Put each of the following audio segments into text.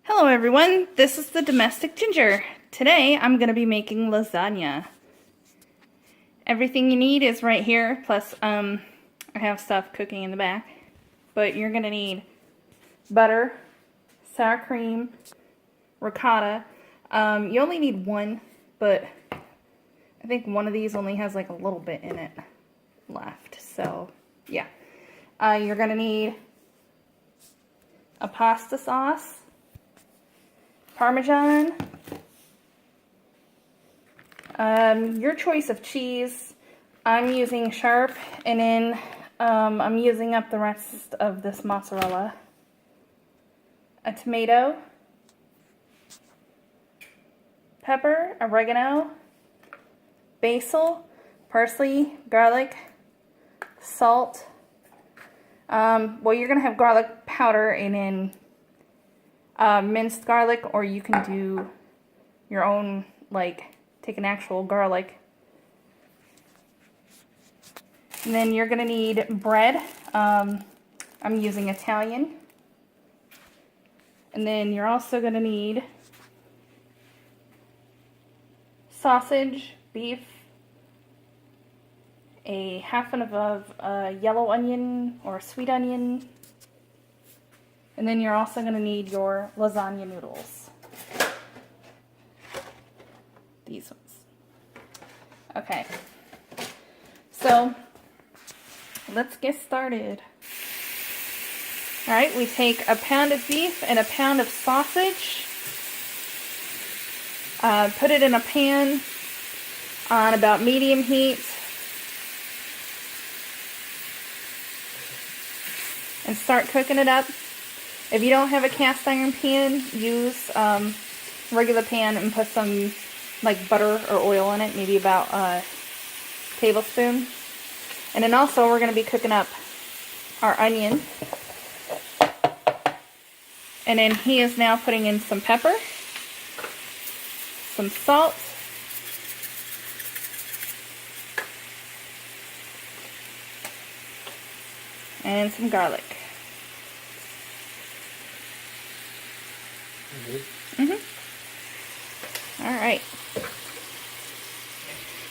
Hello everyone, this is the Domestic Ginger. Today I'm going to be making lasagna. Everything you need is right here, plus I have stuff cooking in the back. But you're going to need butter, sour cream, ricotta. You only need one, but I think one of these only has like a little bit in it left. So yeah, you're going to need a pasta sauce, Parmesan, your choice of cheese. I'm using sharp, and then I'm using up the rest of this mozzarella. A tomato, pepper, oregano, basil, parsley, garlic, salt. Well, you're going to have garlic powder and then minced garlic, or you can do your own, like take an actual garlic. And then you're going to need bread. I'm using Italian. And then you're also going to need sausage, beef, a half of yellow onion or sweet onion. And then you're also going to need your lasagna noodles. These ones. Okay. So, let's get started. Alright, we take a pound of beef and a pound of sausage. Put it in a pan on about medium heat. And start cooking it up. If you don't have a cast iron pan, use regular pan and put some like butter or oil in it, maybe about a tablespoon. And then also we're going to be cooking up our onion. And then he is now putting in some pepper, some salt, and some garlic. Alright.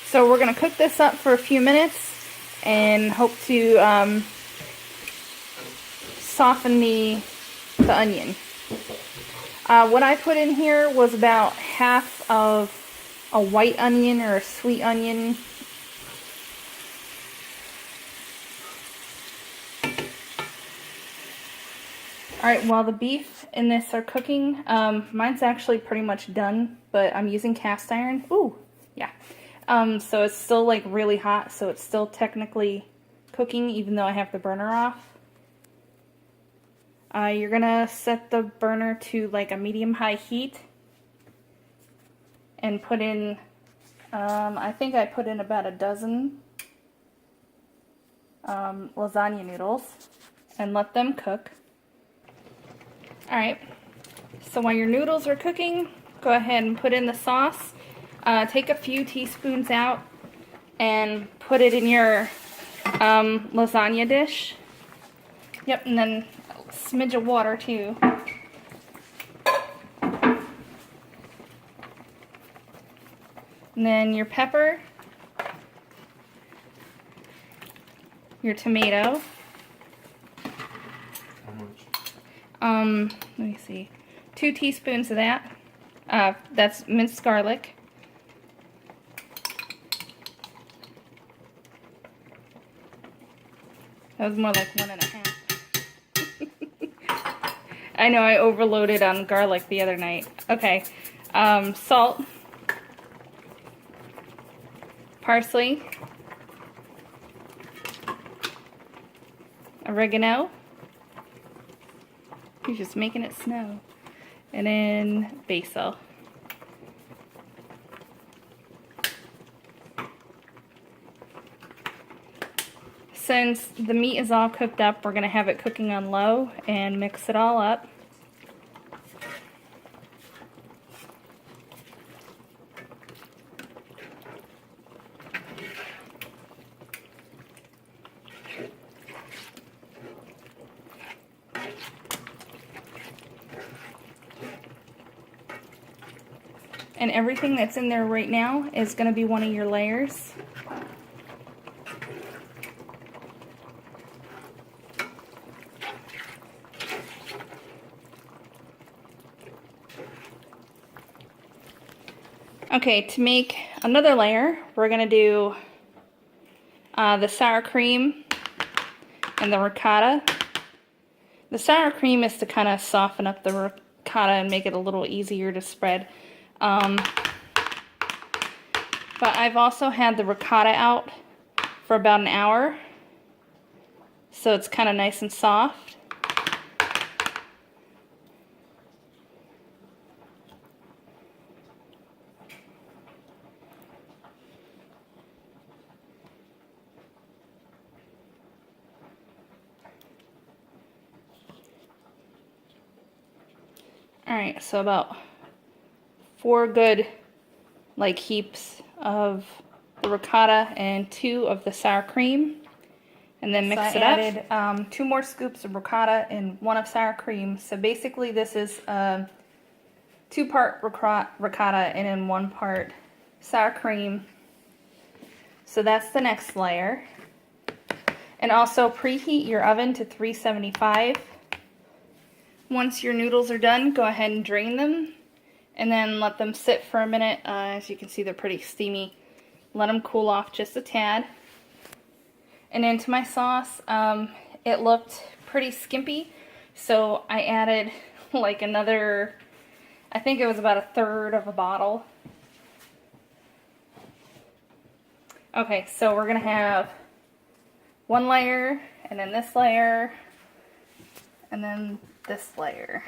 So we're going to cook this up for a few minutes and hope to soften the onion. What I put in here was about half of a white onion or a sweet onion. Alright, while the beef in this are cooking, mine's actually pretty much done, but I'm using cast iron. Ooh, yeah. So it's still like really hot, so it's still technically cooking even though I have the burner off. You're gonna set the burner to like a medium-high heat and put in, I think I put in about a dozen lasagna noodles and let them cook. Alright, so while your noodles are cooking, go ahead and put in the sauce. Take a few teaspoons out and put it in your lasagna dish. Yep, and then a smidge of water too. And then your pepper, your tomato. Let me see, 2 teaspoons of that. That's minced garlic. That was more like 1.5. I know I overloaded on garlic the other night. Okay, salt, parsley, oregano. He's just making it snow. And then basil. Since the meat is all cooked up, we're going to have it cooking on low and mix it all up. And everything that's in there right now is going to be one of your layers. Okay, to make another layer, we're going to do the sour cream and the ricotta. The sour cream is to kind of soften up the ricotta and make it a little easier to spread. But I've also had the ricotta out for about an hour, so it's kind of nice and soft. Alright, so about 4 good heaps of the ricotta and 2 of the sour cream, and then mix it up. I added 2 more scoops of ricotta and 1 of sour cream. So basically this is 2-part ricotta and then 1 part sour cream. So that's the next layer. And also preheat your oven to 375. Once your noodles are done, go ahead and drain them and then let them sit for a minute. As you can see, they're pretty steamy. Let them cool off just a tad. And into my sauce, it looked pretty skimpy, so I added another, I think it was about 1/3 of a bottle. Okay, so we're gonna have 1 layer, and then this layer, and then this layer.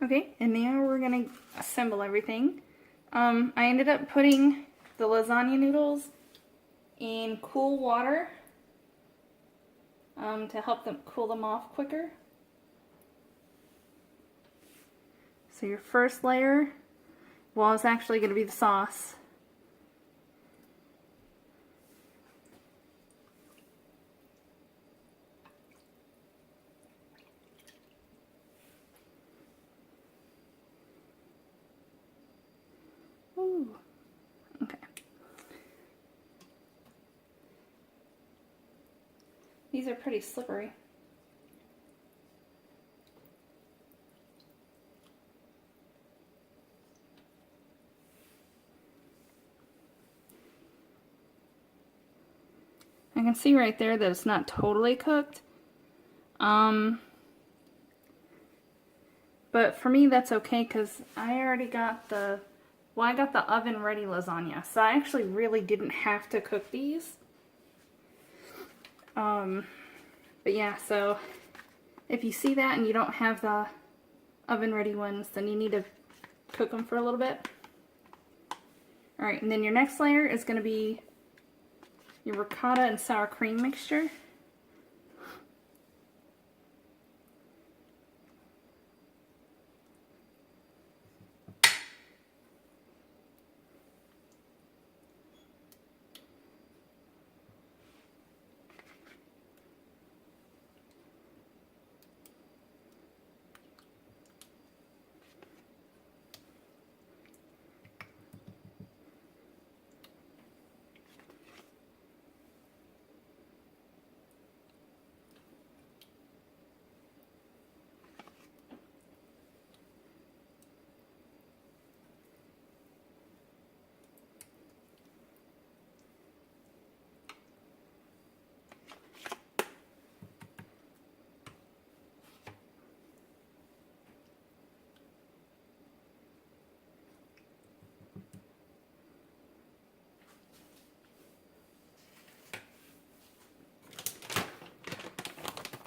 Okay, and now we're gonna assemble everything. I ended up putting the lasagna noodles in cool water to help them cool them off quicker. So your first layer, well, it's actually going to be the sauce. Ooh. Okay. These are pretty slippery. I can see right there that it's not totally cooked. But for me that's okay because I already got I got the oven ready lasagna. So I actually really didn't have to cook these. But yeah, so if you see that and you don't have the oven ready ones, then you need to cook them for a little bit. Alright, and then your next layer is going to be your ricotta and sour cream mixture.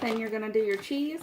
Then you're going to do your cheese.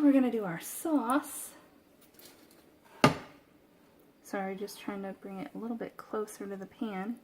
we're gonna do our sauce. Sorry, just trying to bring it a little bit closer to the pan.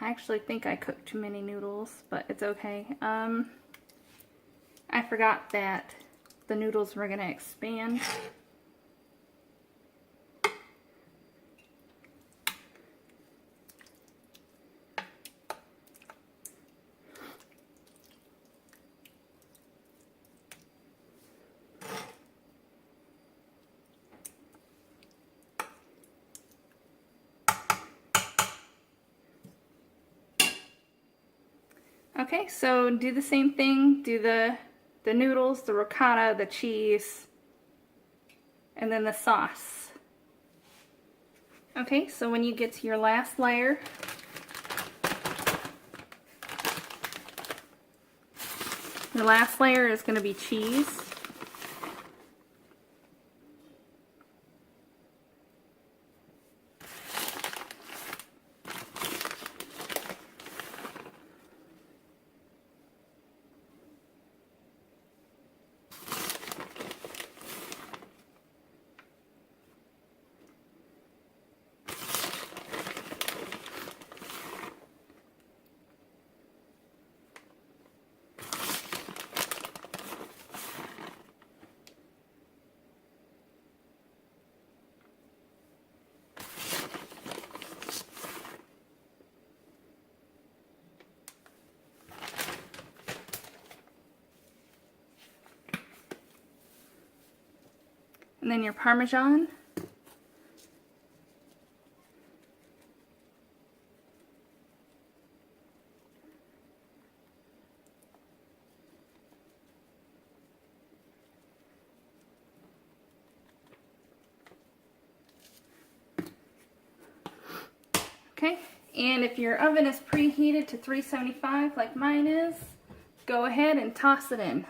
I actually think I cooked too many noodles, but it's okay. I forgot that the noodles were gonna expand. Okay, so do the same thing. Do the noodles, the ricotta, the cheese, and then the sauce. Okay, so when you get to your last layer, your last layer is going to be cheese. And then your Parmesan. Okay, and if your oven is preheated to 375 like mine is, go ahead and toss it in.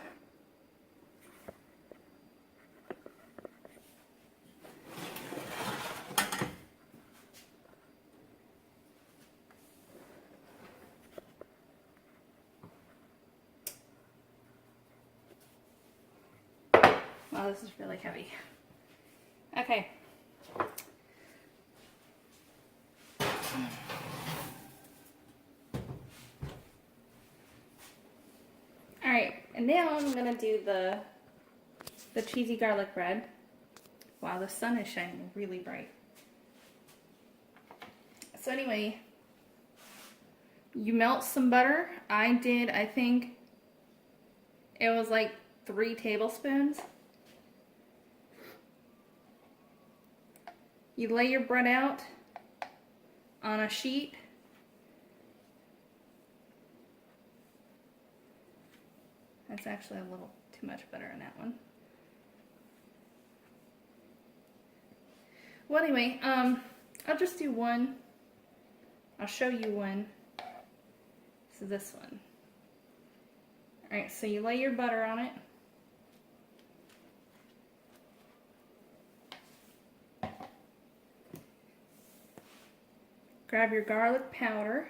Wow, this is really heavy. Okay. Alright, and now I'm going to do the cheesy garlic bread. Wow, the sun is shining really bright. So anyway, you melt some butter. I did, I think it was like 3 tablespoons. You lay your bread out on a sheet. That's actually a little too much butter in that one. Well, anyway, I'll just do one. I'll show you one. So this one. Alright, so you lay your butter on it. Grab your garlic powder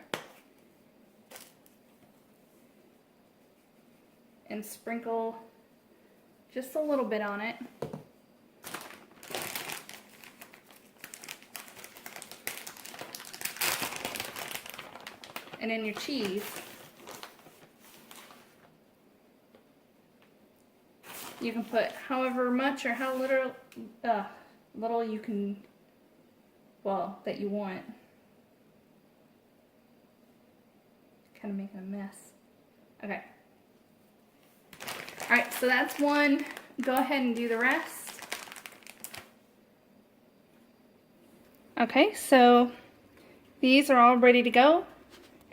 and sprinkle just a little bit on it. And then your cheese. You can put however much or how little you can, well, that you want. Kind of making a mess. Okay. Alright, so that's one. Go ahead and do the rest. Okay, so these are all ready to go.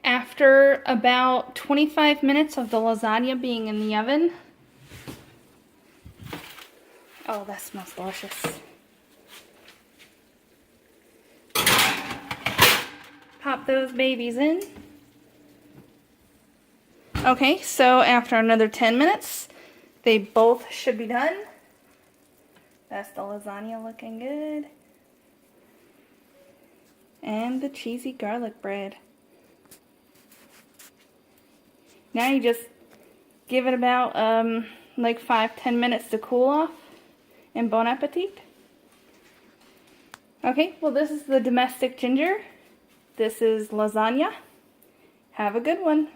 After about 25 minutes of the lasagna being in the oven, Oh, that smells delicious. Pop those babies in. Okay, so after another 10 minutes, they both should be done. That's the lasagna looking good. And the cheesy garlic bread. Now you just give it about like 5-10 minutes to cool off. And bon appetit. Okay, well this is the domestic ginger. This is lasagna. Have a good one.